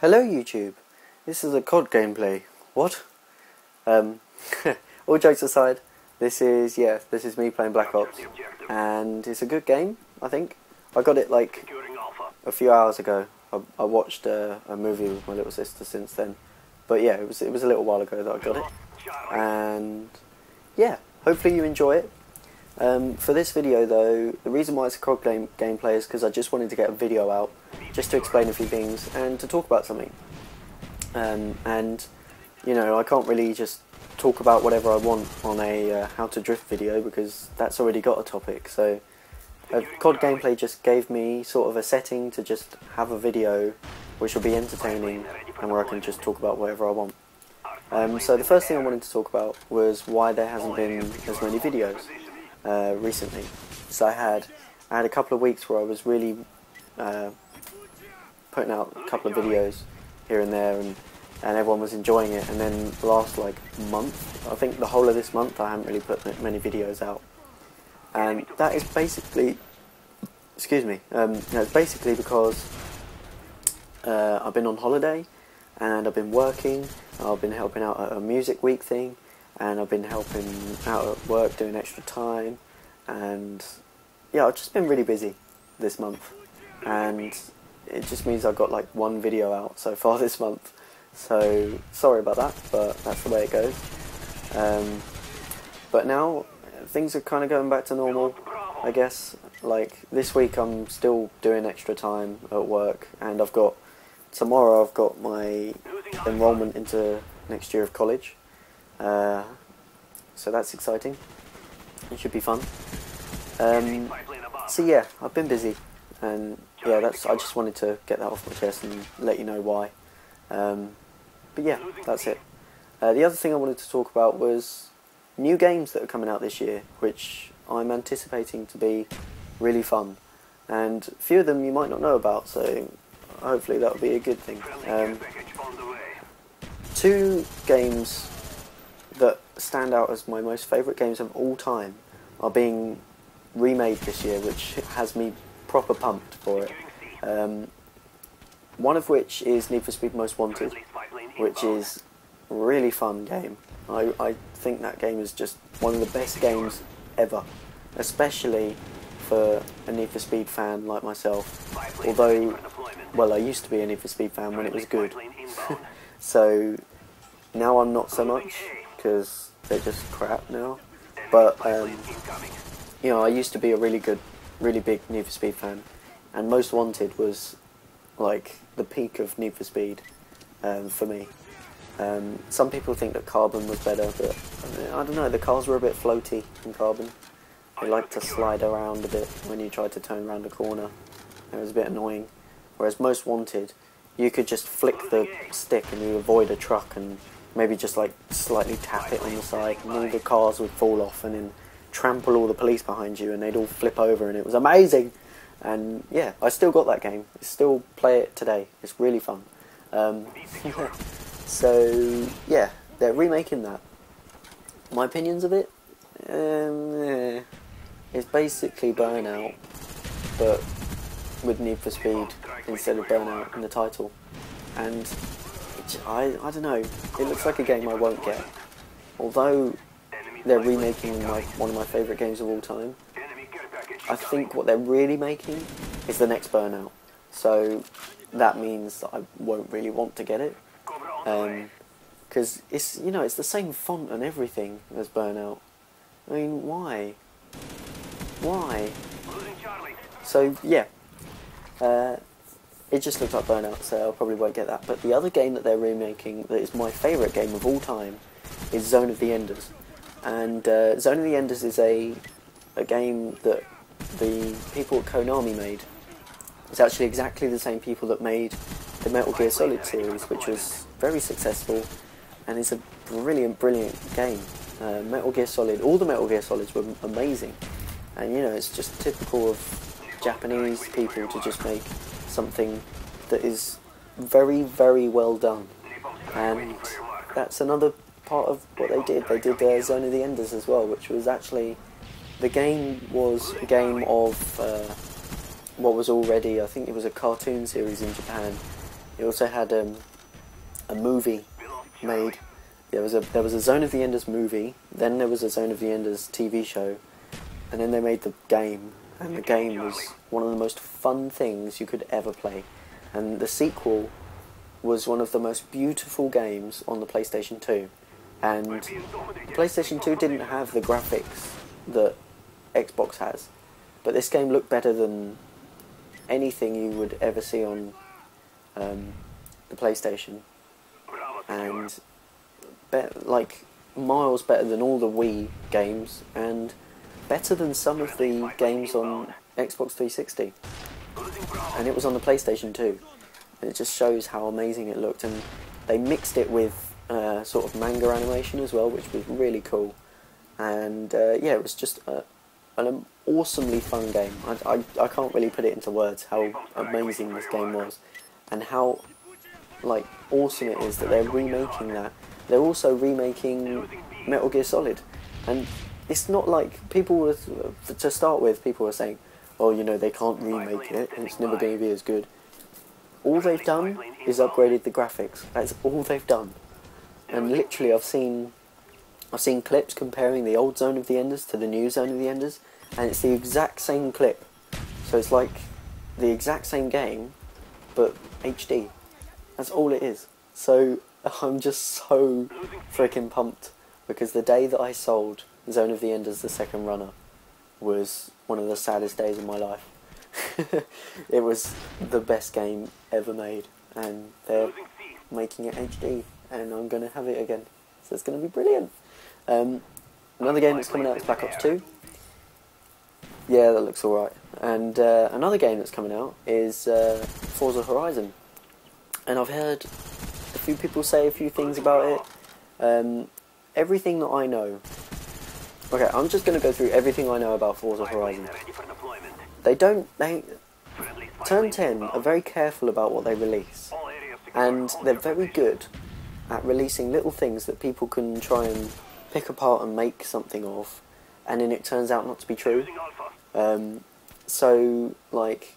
Hello YouTube, this is a COD gameplay. What? All jokes aside, this is me playing Black Ops, and it's a good game, I think. I got it like a few hours ago. I watched a movie with my little sister since then, but yeah, it was a little while ago that I got it, and yeah, hopefully you enjoy it. For this video though, the reason why it's a COD gameplay is because I just wanted to get a video out, just to explain a few things and to talk about something. And you know, I can't really just talk about whatever I want on a how to drift video because that's already got a topic. So COD gameplay just gave me sort of a setting to just have a video which will be entertaining and where I can just talk about whatever I want. So the first thing I wanted to talk about was why there hasn't been as many videos recently. So I had a couple of weeks where I was really putting out a couple of videos here and there, and everyone was enjoying it, and then the last like month, I think the whole of this month, I haven't really put many videos out, and that is basically, it's basically because I've been on holiday, and I've been working, I've been helping out at a music week thing, and I've been helping out at work doing extra time, and yeah, I've just been really busy this month, and it just means I've got like one video out so far this month, so sorry about that, but that's the way it goes. But now things are kind of going back to normal, I guess. Like this week I'm still doing extra time at work, and tomorrow I've got my enrollment into next year of college, so that's exciting. It should be fun. So yeah, I've been busy, and yeah, I just wanted to get that off my chest and let you know why. But yeah, that's it. The other thing I wanted to talk about was new games that are coming out this year, which I'm anticipating to be really fun, and a few of them you might not know about, so hopefully that'll be a good thing. Two games that stand out as my most favourite games of all time are being remade this year, which has me proper pumped for it. One of which is Need for Speed Most Wanted, which is a really fun game. I think that game is just one of the best games ever, especially for a Need for Speed fan like myself. Although, well, I used to be a Need for Speed fan when it was good. So now I'm not so much, because they're just crap now. But you know, I used to be a really big Need for Speed fan, and Most Wanted was like the peak of Need for Speed for me. Some people think that Carbon was better, but I don't know, the cars were a bit floaty in Carbon. They liked to slide around a bit when you tried to turn around a corner. It was a bit annoying. Whereas Most Wanted, you could just flick the stick and you avoid a truck and maybe just like slightly tap it on the side, and all the cars would fall off and then trample all the police behind you, and they'd all flip over, and it was amazing. And yeah, I still got that game. I still play it today. It's really fun. So yeah, they're remaking that. My opinions of it, it's basically Burnout, but with Need for Speed instead of Burnout in the title. And I don't know, it looks like a game I won't get. Although they're remaking one of my favourite games of all time, I think what they're really making is the next Burnout. So that means that I won't really want to get it. Because it's, you know, it's the same font and everything as Burnout. I mean, why? Why? So yeah, it just looks like Burnout, so I probably won't get that. But the other game that they're remaking that is my favourite game of all time is Zone of the Enders. And Zone of the Enders is a game that the people at Konami made. It's actually exactly the same people that made the Metal Gear Solid series, which was very successful, and it's a brilliant game. Metal Gear Solid, all the Metal Gear Solids were amazing, and you know, it's just typical of Japanese people to just make something that is very well done, and that's another part of what they did. They did Zone of the Enders as well, which was actually, the game was a game of what was already, I think it was a cartoon series in Japan, It also had a movie made. There was a Zone of the Enders movie, then there was a Zone of the Enders TV show, and then they made the game, and the game was one of the most fun things you could ever play. And the sequel was one of the most beautiful games on the PlayStation 2. And the PlayStation 2 didn't have the graphics that Xbox has, but this game looked better than anything you would ever see on the PlayStation, and like miles better than all the Wii games, and better than some of the games on Xbox 360. And it was on the PlayStation 2. It just shows how amazing it looked, and they mixed it with sort of manga animation as well, which was really cool. And yeah, it was just an awesomely fun game. I can't really put it into words how amazing this game was, and how like awesome it is that they're remaking that. They're also remaking Metal Gear Solid, and it's not like people were, to start with, people were saying, oh, you know, they can't remake it and it's never going to be as good. All they've done is upgraded the graphics. That's all they've done. And literally I've seen clips comparing the old Zone of the Enders to the new Zone of the Enders, and it's the exact same clip. So it's like the exact same game, but HD. That's all it is. So I'm just so freaking pumped, because the day that I sold Zone of the Enders, the second runner, was one of the saddest days of my life. It was the best game ever made, and they're making it HD, and I'm going to have it again. So it's going to be brilliant. Another game that's coming out is Black Ops 2. Yeah, that looks alright. And another game that's coming out is Forza Horizon. And I've heard a few people say a few things about it. Everything that I know... Okay, I'm just going to go through everything I know about Forza Horizon. Turn 10 are very careful about what they release. And they're very good at releasing little things that people can try and pick apart and make something of, and then it turns out not to be true. So, like,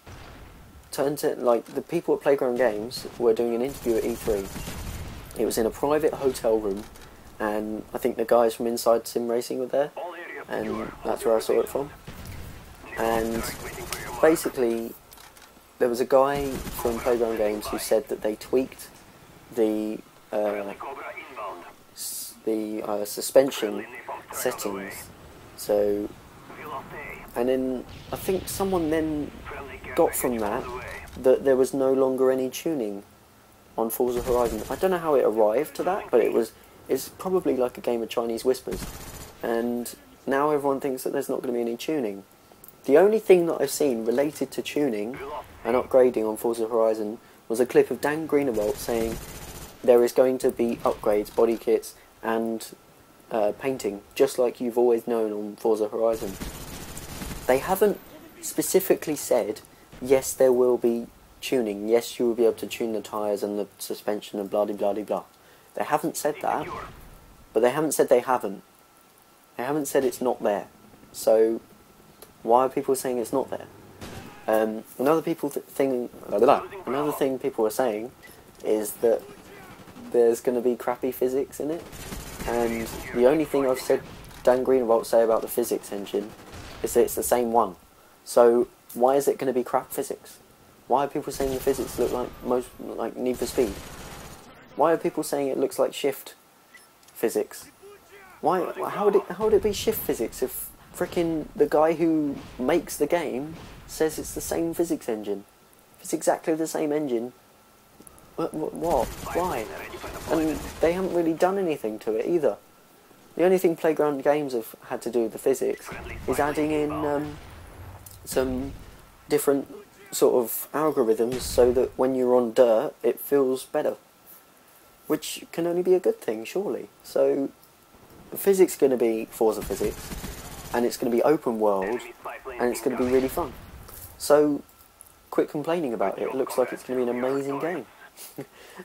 the people at Playground Games were doing an interview at E3. It was in a private hotel room, and I think the guys from Inside Sim Racing were there, and that's where I saw it from. And basically, there was a guy from Playground Games who said that they tweaked the suspension settings. So, and then I think someone then got from that there was no longer any tuning on Forza Horizon. I don't know how it arrived to that, but it's probably like a game of Chinese whispers. And now everyone thinks that there's not going to be any tuning. The only thing that I've seen related to tuning and upgrading on Forza Horizon was a clip of Dan Greenewalt saying there is going to be upgrades, body kits, and painting, just like you've always known on Forza Horizon. They haven't specifically said, yes, there will be tuning, yes, you will be able to tune the tyres and the suspension and blah-de-blah-de-blah. They haven't said that, but they haven't said they haven't. They haven't said it's not there. So, why are people saying it's not there? Another thing people are saying is that there's going to be crappy physics in it, and the only thing I've said Dan Greenewalt say about the physics engine is that it's the same one. So why is it going to be crap physics? Why are people saying the physics look like Need for Speed? Why are people saying it looks like Shift physics? Why? How would it be Shift physics if frickin' the guy who makes the game says it's the same physics engine? If it's exactly the same engine, what? Why? And they haven't really done anything to it either. The only thing Playground Games have had to do with the physics is adding in some different sort of algorithms so that when you're on dirt it feels better, which can only be a good thing, surely. So the physics is going to be Forza physics, and it's going to be open world, and it's going to be really fun. So quit complaining about it. It looks like it's going to be an amazing game.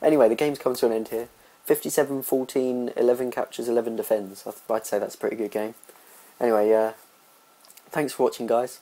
Anyway, the game's come to an end here. 57-14, 11 captures, 11 defends. I'd say that's a pretty good game. Anyway, thanks for watching, guys.